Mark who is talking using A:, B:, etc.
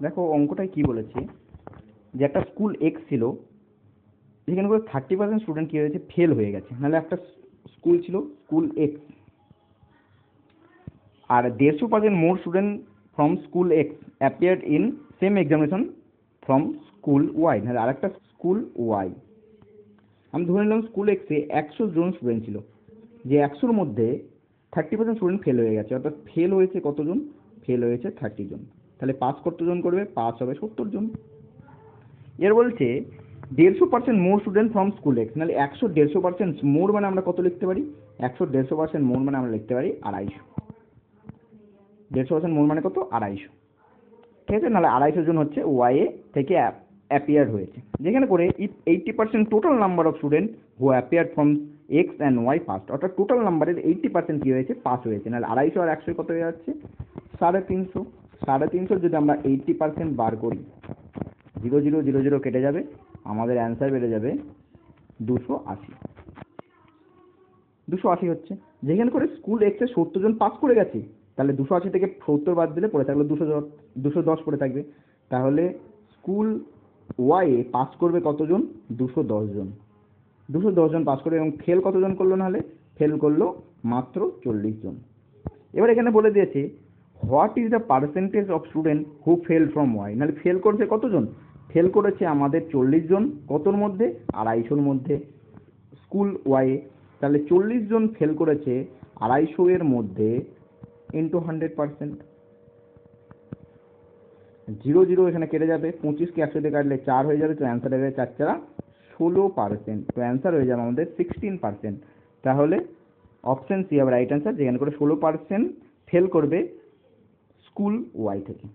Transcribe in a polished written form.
A: দেখো অঙ্কটায় কি বলেছে, যে একটা স্কুল এক্স ছিল, যেখানে করে 30% স্টুডেন্ট কি হয়েছে, ফেল হয়ে গেছে। নাহলে একটা স্কুল ছিল স্কুল এক্স, আর 150% more student from school x appeared in same examination from school y. নাহলে আরেকটা স্কুল ওয়াই। আমি ধরে নিলাম স্কুল এক্সে 100 জন স্টুডেন্ট ছিল, যে 100-র মধ্যে 30% স্টুডেন্ট ফেল হয়ে গেছে, অর্থাৎ ফেল হয়েছে কতজন, ফেল হয়েছে 30 জন। তাহলে পাস কতজন করবে, পাস হবে 70 জন। এর বলছে 150% more student from school x, নাহলে 100 মোর মানে আমরা কত লিখতে পারি, 100 মোর মানে আমরা লিখতে পারি 250। 150% মোর মানে কত, 250, ঠিক আছে। নাহলে 250 জন হচ্ছে ওয়াই এ থেকে অ্যাপিয়ার হয়েছে, যেখানে করে if 80% total number of student who appear from x and y passed, অর্থাৎ টোটাল নাম্বারের 80% কি হয়েছে, পাস হয়েছে। নাহলে 250 আর 100 কত হয়ে যাচ্ছে, 350। 350 যদি আমরা 80% বার করি, 0 0 0 0 কেটে যাবে, আমাদের অ্যান্সার বেড়ে যাবে 280। 280 হচ্ছে, যেখানে করে স্কুল এক্সে 70 জন পাস করে গেছে, তাহলে 280 থেকে 70 বাদ দিলে পড়ে থাকলো 210 পড়ে থাকবে। তাহলে স্কুল ওয়াই এ পাস করবে কতজন, 210 জন। 210 জন পাস করবে, এবং ফেল কতজন করলো, নাহলে ফেল করলো মাত্র 40 জন। এবার এখানে বলে দিয়েছে what is the percentage of student who fail from y. নাহলে ফেল করেছে কতজন, ফেল করেছে আমাদের 40 জন, কতর মধ্যে, 250-র মধ্যে স্কুল ওয়াই। তাহলে 40 জন ফেল করেছে 250 এর মধ্যে ইন্টু 100%। 0 0 এখানে কেটে যাবে, 25কে 100 দিয়ে কাটলে 4 হয়ে যাবে, তো অ্যান্সার হয়ে যাবে 4 4 16%। তো অ্যান্সার হয়ে যাবে আমাদের 16%। তাহলে অপশন সি হবে রাইট অ্যান্সার, যেখানে করে 16% ফেল করবে স্কুল ওয়াই থেকে।